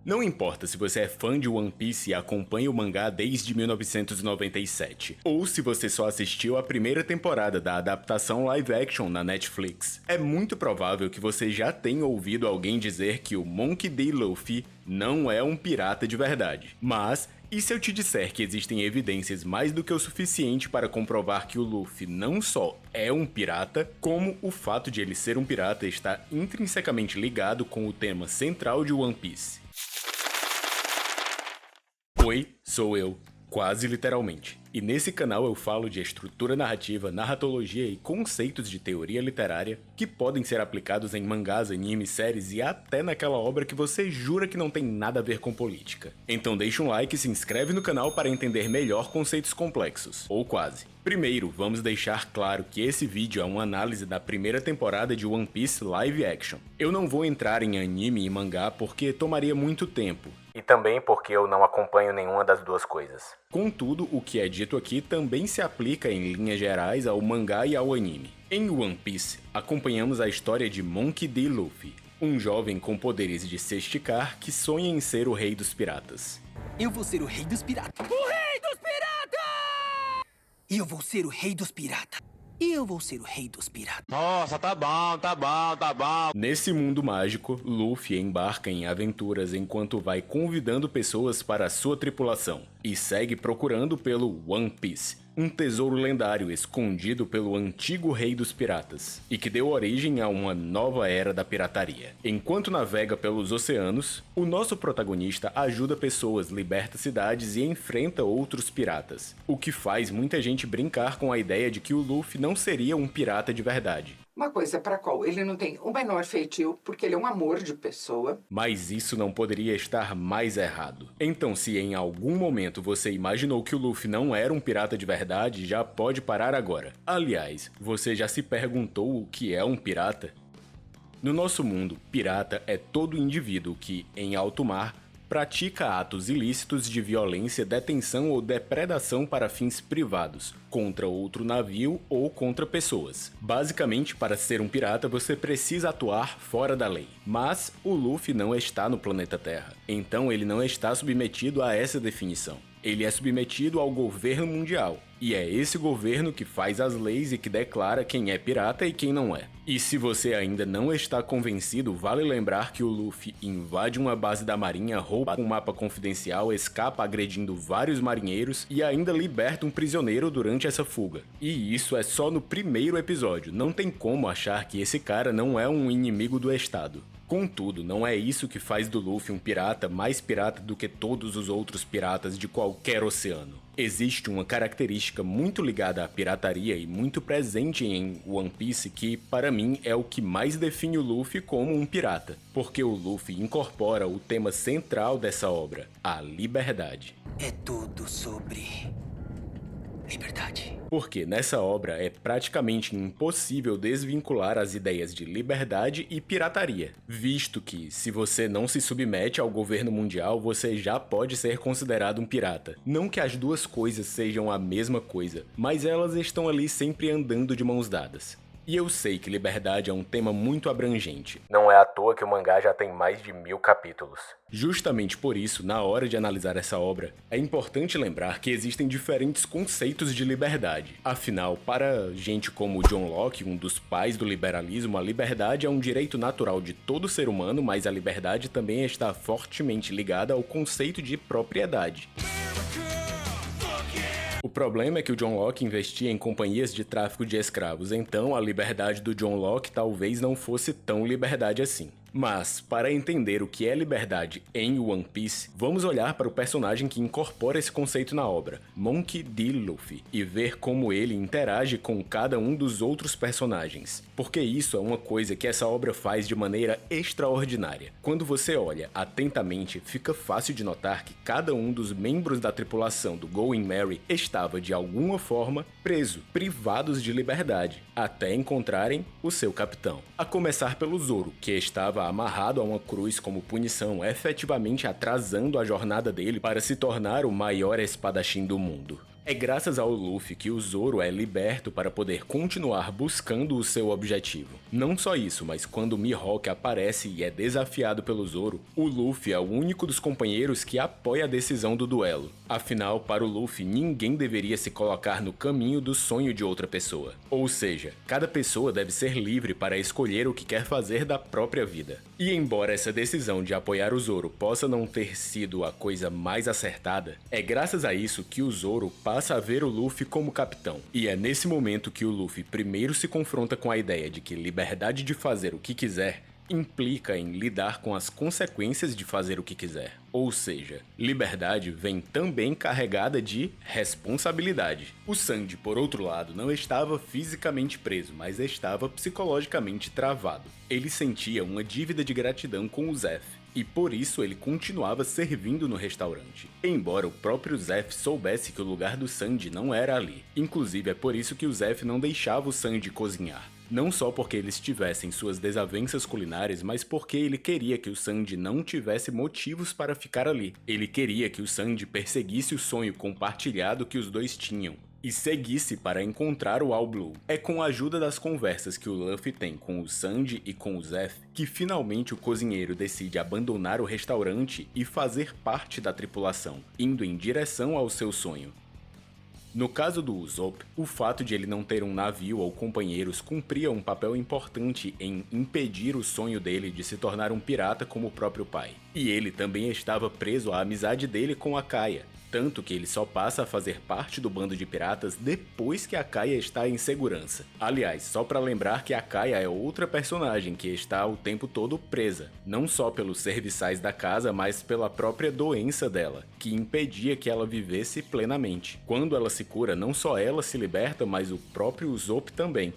Não importa se você é fã de One Piece e acompanha o mangá desde 1997, ou se você só assistiu a primeira temporada da adaptação live action na Netflix, é muito provável que você já tenha ouvido alguém dizer que o Monkey D. Luffy não é um pirata de verdade. Mas, e se eu te disser que existem evidências mais do que o suficiente para comprovar que o Luffy não só é um pirata, como o fato de ele ser um pirata está intrinsecamente ligado com o tema central de One Piece? Oi, sou eu, quase literalmente. E nesse canal eu falo de estrutura narrativa, narratologia e conceitos de teoria literária que podem ser aplicados em mangás, animes, séries e até naquela obra que você jura que não tem nada a ver com política. Então deixa um like e se inscreve no canal para entender melhor conceitos complexos, ou quase. Primeiro, vamos deixar claro que esse vídeo é uma análise da primeira temporada de One Piece Live Action. Eu não vou entrar em anime e mangá porque tomaria muito tempo. E também porque eu não acompanho nenhuma das duas coisas. Contudo, o que é dito aqui também se aplica em linhas gerais ao mangá e ao anime. Em One Piece, acompanhamos a história de Monkey D. Luffy, um jovem com poderes de se esticar que sonha em ser o rei dos piratas. Eu vou ser o rei dos piratas. O rei dos piratas! Eu vou ser o rei dos piratas. Eu vou ser o rei dos piratas. Nossa, tá bom. Nesse mundo mágico, Luffy embarca em aventuras enquanto vai convidando pessoas para a sua tripulação e segue procurando pelo One Piece, um tesouro lendário escondido pelo antigo rei dos piratas e que deu origem a uma nova era da pirataria. Enquanto navega pelos oceanos, o nosso protagonista ajuda pessoas, liberta cidades e enfrenta outros piratas, o que faz muita gente brincar com a ideia de que o Luffy não seria um pirata de verdade. Uma coisa para a qual ele não tem o menor feitio, porque ele é um amor de pessoa. Mas isso não poderia estar mais errado. Então, se em algum momento você imaginou que o Luffy não era um pirata de verdade, já pode parar agora. Aliás, você já se perguntou o que é um pirata? No nosso mundo, pirata é todo indivíduo que, em alto mar, pratica atos ilícitos de violência, detenção ou depredação para fins privados, contra outro navio ou contra pessoas. Basicamente, para ser um pirata, você precisa atuar fora da lei. Mas o Luffy não está no planeta Terra, então ele não está submetido a essa definição. Ele é submetido ao governo mundial, e é esse governo que faz as leis e que declara quem é pirata e quem não é. E se você ainda não está convencido, vale lembrar que o Luffy invade uma base da marinha, rouba um mapa confidencial, escapa agredindo vários marinheiros e ainda liberta um prisioneiro durante essa fuga. E isso é só no primeiro episódio, não tem como achar que esse cara não é um inimigo do Estado. Contudo, não é isso que faz do Luffy um pirata mais pirata do que todos os outros piratas de qualquer oceano. Existe uma característica muito ligada à pirataria e muito presente em One Piece que, para mim, é o que mais define o Luffy como um pirata, porque o Luffy incorpora o tema central dessa obra, a liberdade. É tudo sobre liberdade. Porque nessa obra é praticamente impossível desvincular as ideias de liberdade e pirataria, visto que, se você não se submete ao governo mundial, você já pode ser considerado um pirata. Não que as duas coisas sejam a mesma coisa, mas elas estão ali sempre andando de mãos dadas. E eu sei que liberdade é um tema muito abrangente. Não é à toa que o mangá já tem mais de 1000 capítulos. Justamente por isso, na hora de analisar essa obra, é importante lembrar que existem diferentes conceitos de liberdade. Afinal, para gente como John Locke, um dos pais do liberalismo, a liberdade é um direito natural de todo ser humano, mas a liberdade também está fortemente ligada ao conceito de propriedade. O problema é que o John Locke investia em companhias de tráfico de escravos, então a liberdade do John Locke talvez não fosse tão liberdade assim. Mas, para entender o que é liberdade em One Piece, vamos olhar para o personagem que incorpora esse conceito na obra, Monkey D. Luffy, e ver como ele interage com cada um dos outros personagens. Porque isso é uma coisa que essa obra faz de maneira extraordinária. Quando você olha atentamente, fica fácil de notar que cada um dos membros da tripulação do Going Merry estava, de alguma forma, preso, privados de liberdade, até encontrarem o seu capitão. A começar pelo Zoro, que estava amarrado a uma cruz como punição, efetivamente atrasando a jornada dele para se tornar o maior espadachim do mundo. É graças ao Luffy que o Zoro é liberto para poder continuar buscando o seu objetivo. Não só isso, mas quando o Mihawk aparece e é desafiado pelo Zoro, o Luffy é o único dos companheiros que apoia a decisão do duelo. Afinal, para o Luffy, ninguém deveria se colocar no caminho do sonho de outra pessoa. Ou seja, cada pessoa deve ser livre para escolher o que quer fazer da própria vida. E embora essa decisão de apoiar o Zoro possa não ter sido a coisa mais acertada, é graças a isso que o Zoro passa a ver o Luffy como capitão. E é nesse momento que o Luffy primeiro se confronta com a ideia de que liberdade de fazer o que quiser implica em lidar com as consequências de fazer o que quiser. Ou seja, liberdade vem também carregada de responsabilidade. O Sandy, por outro lado, não estava fisicamente preso, mas estava psicologicamente travado. Ele sentia uma dívida de gratidão com o Zeff, e por isso ele continuava servindo no restaurante, embora o próprio Zeff soubesse que o lugar do Sandy não era ali. Inclusive é por isso que o Zeff não deixava o Sandy cozinhar. Não só porque eles tivessem suas desavenças culinárias, mas porque ele queria que o Sandy não tivesse motivos para ficar ali. Ele queria que o Sandy perseguisse o sonho compartilhado que os dois tinham e seguisse para encontrar o All Blue. É com a ajuda das conversas que o Luffy tem com o Sandy e com o Zeff que finalmente o cozinheiro decide abandonar o restaurante e fazer parte da tripulação, indo em direção ao seu sonho. No caso do Usopp, o fato de ele não ter um navio ou companheiros cumpria um papel importante em impedir o sonho dele de se tornar um pirata como o próprio pai. E ele também estava preso à amizade dele com a Kaia, tanto que ele só passa a fazer parte do bando de piratas depois que a Kaia está em segurança. Aliás, só para lembrar que a Kaia é outra personagem que está o tempo todo presa, não só pelos serviçais da casa, mas pela própria doença dela, que impedia que ela vivesse plenamente. Quando ela se cura, não só ela se liberta, mas o próprio Usopp também.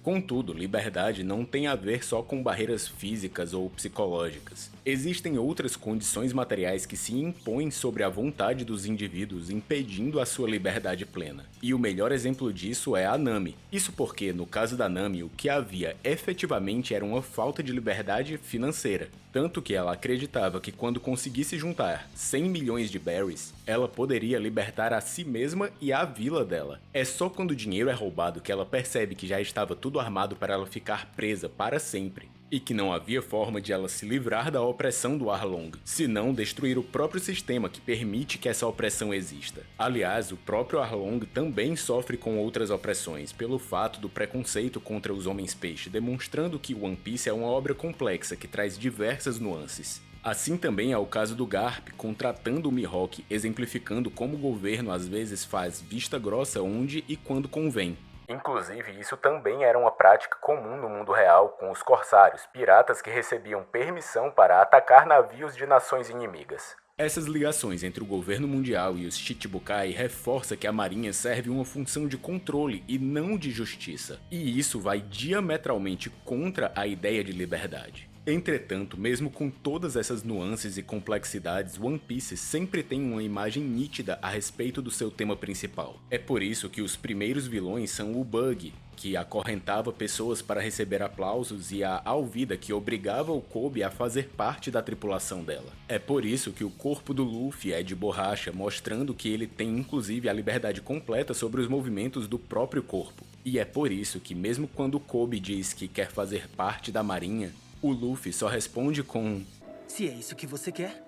Contudo, liberdade não tem a ver só com barreiras físicas ou psicológicas. Existem outras condições materiais que se impõem sobre a vontade dos indivíduos, impedindo a sua liberdade plena. E o melhor exemplo disso é a Nami. Isso porque, no caso da Nami, o que havia efetivamente era uma falta de liberdade financeira. Tanto que ela acreditava que quando conseguisse juntar 100 milhões de berries, ela poderia libertar a si mesma e a vila dela. É só quando o dinheiro é roubado que ela percebe que já estava tudo armado para ela ficar presa para sempre, e que não havia forma de ela se livrar da opressão do Arlong, senão destruir o próprio sistema que permite que essa opressão exista. Aliás, o próprio Arlong também sofre com outras opressões, pelo fato do preconceito contra os Homens-Peixe, demonstrando que One Piece é uma obra complexa que traz diversas nuances. Assim também é o caso do Garp contratando o Mihawk, exemplificando como o governo às vezes faz vista grossa onde e quando convém. Inclusive, isso também era uma prática comum no mundo real com os corsários, piratas que recebiam permissão para atacar navios de nações inimigas. Essas ligações entre o governo mundial e os Shichibukai reforça que a marinha serve uma função de controle e não de justiça, e isso vai diametralmente contra a ideia de liberdade. Entretanto, mesmo com todas essas nuances e complexidades, One Piece sempre tem uma imagem nítida a respeito do seu tema principal. É por isso que os primeiros vilões são o Bug, que acorrentava pessoas para receber aplausos, e a Alvida, que obrigava o Kobe a fazer parte da tripulação dela. É por isso que o corpo do Luffy é de borracha, mostrando que ele tem inclusive a liberdade completa sobre os movimentos do próprio corpo. E é por isso que mesmo quando o Kobe diz que quer fazer parte da marinha, o Luffy só responde com: Se é isso que você quer,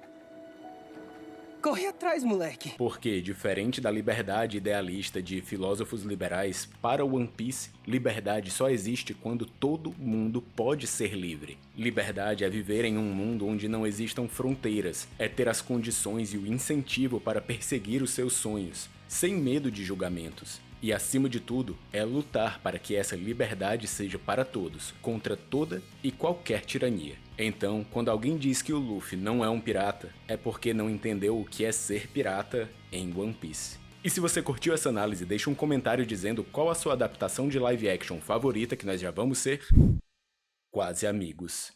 corre atrás, moleque. Porque, diferente da liberdade idealista de filósofos liberais, para One Piece, liberdade só existe quando todo mundo pode ser livre. Liberdade é viver em um mundo onde não existam fronteiras, é ter as condições e o incentivo para perseguir os seus sonhos, sem medo de julgamentos. E, acima de tudo, é lutar para que essa liberdade seja para todos, contra toda e qualquer tirania. Então, quando alguém diz que o Luffy não é um pirata, é porque não entendeu o que é ser pirata em One Piece. E se você curtiu essa análise, deixa um comentário dizendo qual a sua adaptação de live action favorita, que nós já vamos ser quase amigos.